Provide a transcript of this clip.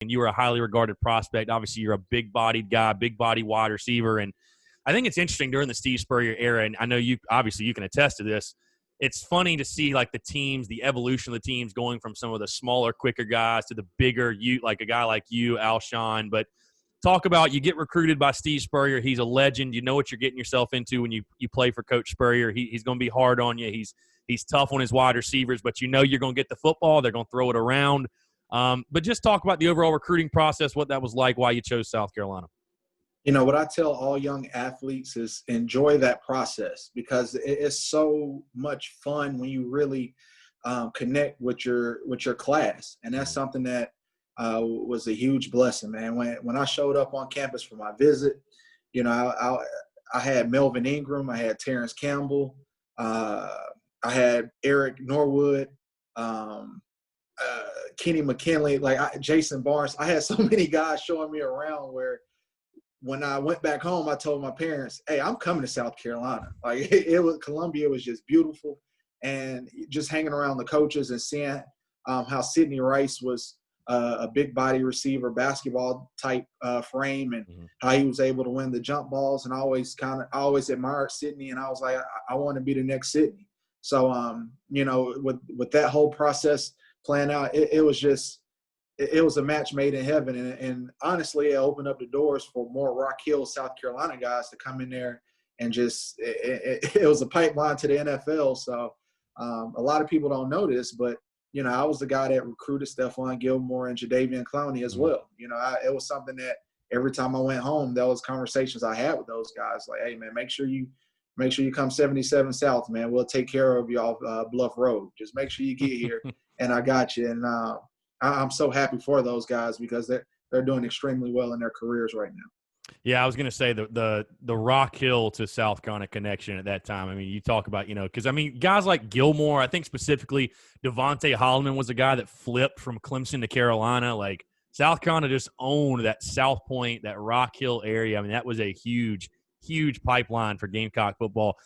and you were a highly regarded prospect. Obviously, you're a big-bodied guy, big-body wide receiver, and I think it's interesting during the Steve Spurrier era, and I know you can attest to this. It's funny to see like the teams, the evolution of the teams going from some of the smaller, quicker guys to the bigger, like a guy like you, Alshon. But talk about you get recruited by Steve Spurrier. He's a legend. You know what you're getting yourself into when you play for Coach Spurrier. He's going to be hard on you. He's tough on his wide receivers, but you know you're going to get the football. They're going to throw it around. But just talk about the overall recruiting process, what that was like, why you chose South Carolina. What I tell all young athletes is enjoy that process, because it's so much fun when you really connect with your class. And that's something that was a huge blessing, man. When I showed up on campus for my visit, I had Melvin Ingram, I had Terrence Campbell, I had Eric Norwood, Kenny McKinley, Jason Barnes. I had so many guys showing me around where when I went back home, I told my parents, hey, I'm coming to South Carolina. Columbia was just beautiful. And just hanging around the coaches and seeing how Sidney Rice was a big body receiver, basketball type frame, and how he was able to win the jump balls. And I always admired Sidney, and I was like, I want to be the next Sidney. So, with that whole process playing out, it was a match made in heaven. And honestly, it opened up the doors for more Rock Hill, South Carolina guys to come in there, and just it was a pipeline to the NFL. So a lot of people don't know this, but, I was the guy that recruited Stephon Gilmore and Jadeveon Clowney as well. It was something that every time I went home, there was conversations I had with those guys. Like, hey, man, make sure you come 77 South, man. We'll take care of you off Bluff Road. Just make sure you get here, and I got you. And I'm so happy for those guys, because they're doing extremely well in their careers right now. Yeah, I was going to say the Rock Hill to South Carolina connection at that time. I mean, you talk about, because, guys like Gilmore, I think specifically Devontae Holloman was a guy that flipped from Clemson to Carolina. Like, South Carolina just owned that South Point, that Rock Hill area. I mean, that was a huge, huge pipeline for Gamecock football.